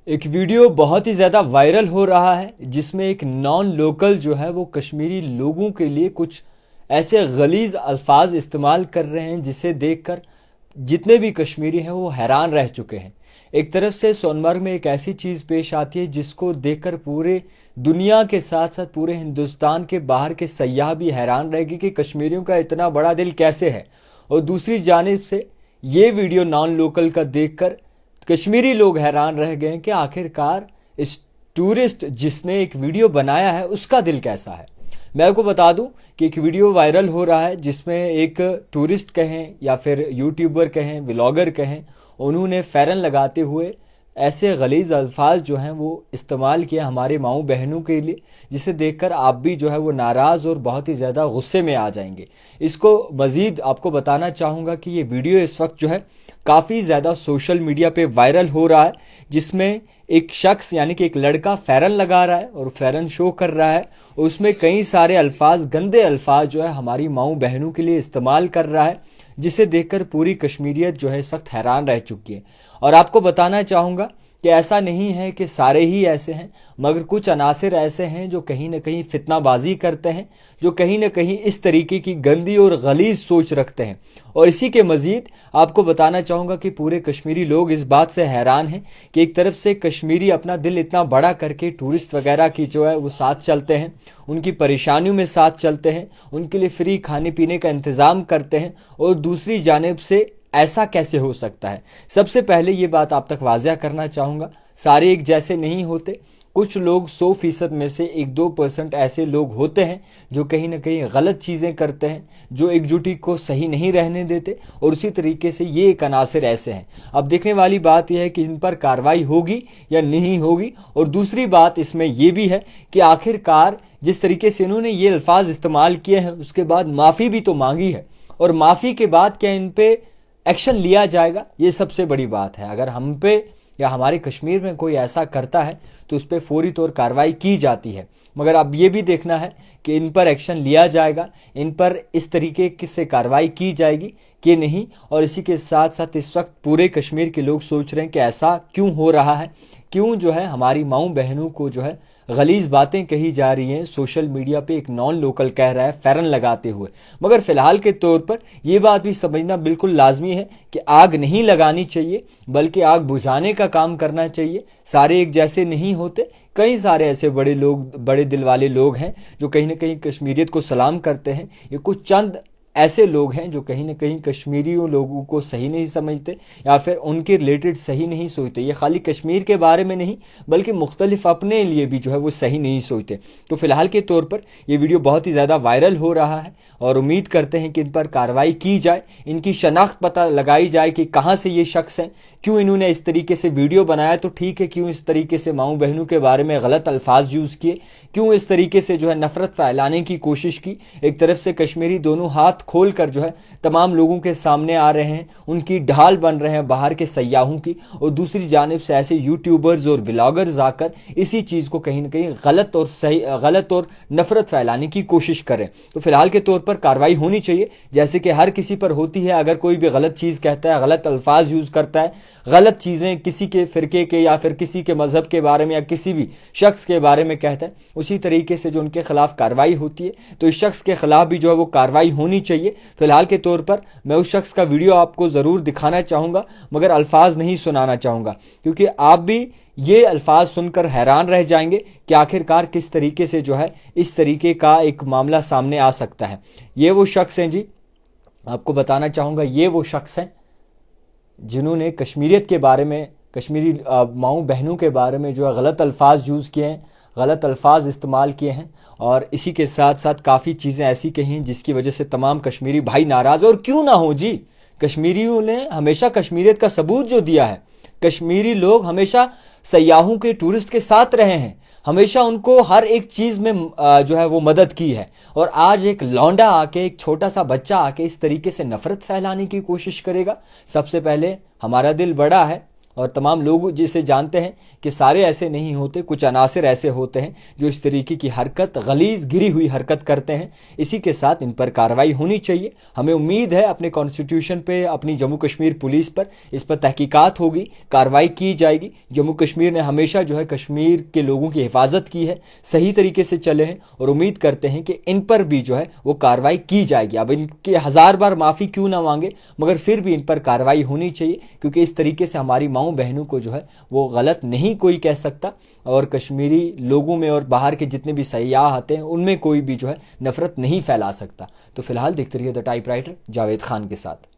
एक वीडियो बहुत ही ज़्यादा वायरल हो रहा है जिसमें एक नॉन लोकल जो है वो कश्मीरी लोगों के लिए कुछ ऐसे गलीज़ अल्फाज इस्तेमाल कर रहे हैं जिसे देखकर जितने भी कश्मीरी हैं वो हैरान रह चुके हैं। एक तरफ से सोनमर्ग में एक ऐसी चीज़ पेश आती है जिसको देखकर पूरे दुनिया के साथ साथ पूरे हिंदुस्तान के बाहर के सयाह भी हैरान रहेंगे कि कश्मीरियों का इतना बड़ा दिल कैसे है। और दूसरी जानिब से ये वीडियो नॉन लोकल का देखकर कश्मीरी लोग हैरान रह गए कि आखिरकार इस टूरिस्ट जिसने एक वीडियो बनाया है उसका दिल कैसा है। मैं आपको बता दूं कि एक वीडियो वायरल हो रहा है जिसमें एक टूरिस्ट कहें या फिर यूट्यूबर कहें, व्लॉगर कहें, उन्होंने फ़ैरन लगाते हुए ऐसे गलीज़ अल्फाज जो हैं वो इस्तेमाल किया हमारे माऊ बहनों के लिए, जिसे देखकर आप भी जो है वो नाराज़ और बहुत ही ज़्यादा गुस्से में आ जाएंगे। इसको मज़ीद आपको बताना चाहूँगा कि ये वीडियो इस वक्त जो है काफ़ी ज़्यादा सोशल मीडिया पे वायरल हो रहा है, जिसमें एक शख्स यानी कि एक लड़का फ़ैरन लगा रहा है और फ़ैरन शो कर रहा है। उसमें कई सारे अल्फाज, गंदे अल्फाज जो है हमारी माऊ बहनों के लिए इस्तेमाल कर रहा है, जिसे देखकर पूरी कश्मीरियत जो है इस वक्त हैरान रह चुकी है। और आपको बताना चाहूँगा कि ऐसा नहीं है कि सारे ही ऐसे हैं, मगर कुछ अनासिर ऐसे हैं जो कहीं ना कहीं फितनाबाजी करते हैं, जो कहीं ना कहीं इस तरीके की गंदी और गलीज़ सोच रखते हैं। और इसी के मज़ीद आपको बताना चाहूँगा कि पूरे कश्मीरी लोग इस बात से हैरान हैं कि एक तरफ से कश्मीरी अपना दिल इतना बड़ा करके टूरिस्ट वगैरह की जो है वो साथ चलते हैं, उनकी परेशानियों में साथ चलते हैं, उनके लिए फ्री खाने पीने का इंतज़ाम करते हैं, और दूसरी जानिब से ऐसा कैसे हो सकता है। सबसे पहले ये बात आप तक वाज़ह करना चाहूँगा, सारे एक जैसे नहीं होते। कुछ लोग 100% में से 1-2% ऐसे लोग होते हैं जो कहीं ना कहीं गलत चीज़ें करते हैं, जो एकजुटी को सही नहीं रहने देते, और उसी तरीके से ये एक अनासिर ऐसे हैं। अब देखने वाली बात यह है कि इन पर कार्रवाई होगी या नहीं होगी। और दूसरी बात इसमें यह भी है कि आखिरकार जिस तरीके से इन्होंने ये अल्फाज इस्तेमाल किए हैं उसके बाद माफ़ी भी तो मांगी है, और माफ़ी के बाद क्या इन पर एक्शन लिया जाएगा, ये सबसे बड़ी बात है। अगर हम पे या हमारे कश्मीर में कोई ऐसा करता है तो उस पर फौरी तौर कार्रवाई की जाती है, मगर अब ये भी देखना है कि इन पर एक्शन लिया जाएगा, इन पर इस तरीके से कार्रवाई की जाएगी कि नहीं। और इसी के साथ साथ इस वक्त पूरे कश्मीर के लोग सोच रहे हैं कि ऐसा क्यों हो रहा है, क्यों जो है हमारी माऊ बहनों को जो है गलीज़ बातें कही जा रही हैं। सोशल मीडिया पे एक नॉन लोकल कह रहा है फ़ैरन लगाते हुए, मगर फ़िलहाल के तौर पर यह बात भी समझना बिल्कुल लाजमी है कि आग नहीं लगानी चाहिए बल्कि आग बुझाने का काम करना चाहिए। सारे एक जैसे नहीं होते, कई सारे ऐसे बड़े लोग, बड़े दिल वाले लोग हैं जो कहीं ना कहीं कश्मीरियत को सलाम करते हैं। ये कुछ चंद ऐसे लोग हैं जो कहीं ना कहीं कश्मीरियों लोगों को सही नहीं समझते या फिर उनके रिलेटेड सही नहीं सोचते। ये खाली कश्मीर के बारे में नहीं बल्कि मुख्तलिफ अपने लिए भी जो है वो सही नहीं सोचते। तो फ़िलहाल के तौर पर ये वीडियो बहुत ही ज़्यादा वायरल हो रहा है और उम्मीद करते हैं कि इन पर कार्रवाई की जाए, इनकी शनाख्त पता लगाई जाए कि कहाँ से ये शख्स हैं, क्यों इन्होंने इस तरीके से वीडियो बनाया तो ठीक है, क्यों इस तरीके से माऊ बहनों के बारे में गलत अल्फाज यूज़ किए, क्यों इस तरीके से जो है नफ़रत फैलाने की कोशिश की। एक तरफ से कश्मीरी दोनों हाथ खोल कर जो है तमाम लोगों के सामने आ रहे हैं, उनकी ढाल बन रहे हैं बाहर के सयाहों की, और दूसरी जानिब से ऐसे यूट्यूबर्स और व्लॉगर्स आकर इसी चीज़ को कहीं ना कहीं गलत और नफरत फैलाने की कोशिश करें। तो फिलहाल के तौर पर कार्रवाई होनी चाहिए जैसे कि हर किसी पर होती है। अगर कोई भी गलत चीज़ कहता है, गलत अल्फाज यूज़ करता है, गलत चीज़ें किसी के फ़िरके के या फिर किसी के मज़हब के बारे में या किसी भी शख्स के बारे में कहता है, उसी तरीके से जो उनके खिलाफ कार्रवाई होती है तो इस शख्स के खिलाफ भी जो है वो कार्रवाई होनी चाहिए। फिलहाल के तौर पर मैं उस शख्स का वीडियो आपको ज़रूर दिखाना चाहूँगा मगर अल्फाज नहीं सुनाना चाहूँगा, क्योंकि आप भी ये अल्फाज सुनकर हैरान रह जाएंगे कि आखिरकार किस तरीके से जो है इस तरीके का एक मामला सामने आ सकता है। ये वो शख्स हैं जी, आपको बताना चाहूँगा, ये वो शख्स हैं जिन्होंने कश्मीरियत के बारे में, कश्मीरी माऊ बहनों के बारे में जो है गलत अल्फाज यूज़ किए हैं, गलत अल्फाज इस्तेमाल किए हैं, और इसी के साथ साथ काफ़ी चीज़ें ऐसी कही हैं जिसकी वजह से तमाम कश्मीरी भाई नाराज़। और क्यों ना हो जी, कश्मीरियों ने हमेशा कश्मीरियत का सबूत जो दिया है, कश्मीरी लोग हमेशा सयाहों के, टूरिस्ट के साथ रहे हैं, हमेशा उनको हर एक चीज़ में जो है वो मदद की है। और आज एक लौंडा आके, एक छोटा सा बच्चा आके इस तरीके से नफ़रत फैलाने की कोशिश करेगा। सबसे पहले हमारा दिल बड़ा है, اور تمام لوگ جسے جانتے ہیں کہ سارے ایسے نہیں ہوتے، کچھ عناصر ایسے ہوتے ہیں جو اس طریقے کی حرکت، غلیظ گری ہوئی حرکت کرتے ہیں۔ اسی کے ساتھ ان پر کارروائی ہونی چاہیے۔ ہمیں امید ہے اپنے کانسٹیٹیوشن پہ، اپنی جموں کشمیر پولیس پر، اس پر تحقیقات ہوگی، کارروائی کی جائے گی۔ جموں کشمیر نے ہمیشہ جو ہے کشمیر کے لوگوں کی حفاظت کی ہے، صحیح طریقے سے چلے ہیں، اور امید کرتے ہیں کہ ان پر بھی جو ہے وہ کارروائی کی جائے گی۔ اب ان کے 1000 بار معافی کیوں نہ مانگے، مگر پھر بھی ان پر کارروائی ہونی چاہیے، کیونکہ اس طریقے سے ہماری ماؤں بہنوں کو جو ہے وہ غلط نہیں کوئی کہہ سکتا، اور کشمیری لوگوں میں اور باہر کے جتنے بھی سیاح آتے ہیں ان میں کوئی بھی جو ہے نفرت نہیں پھیلا سکتا۔ تو فی الحال دیکھتے رہیے the type writer Javed Khan کے ساتھ۔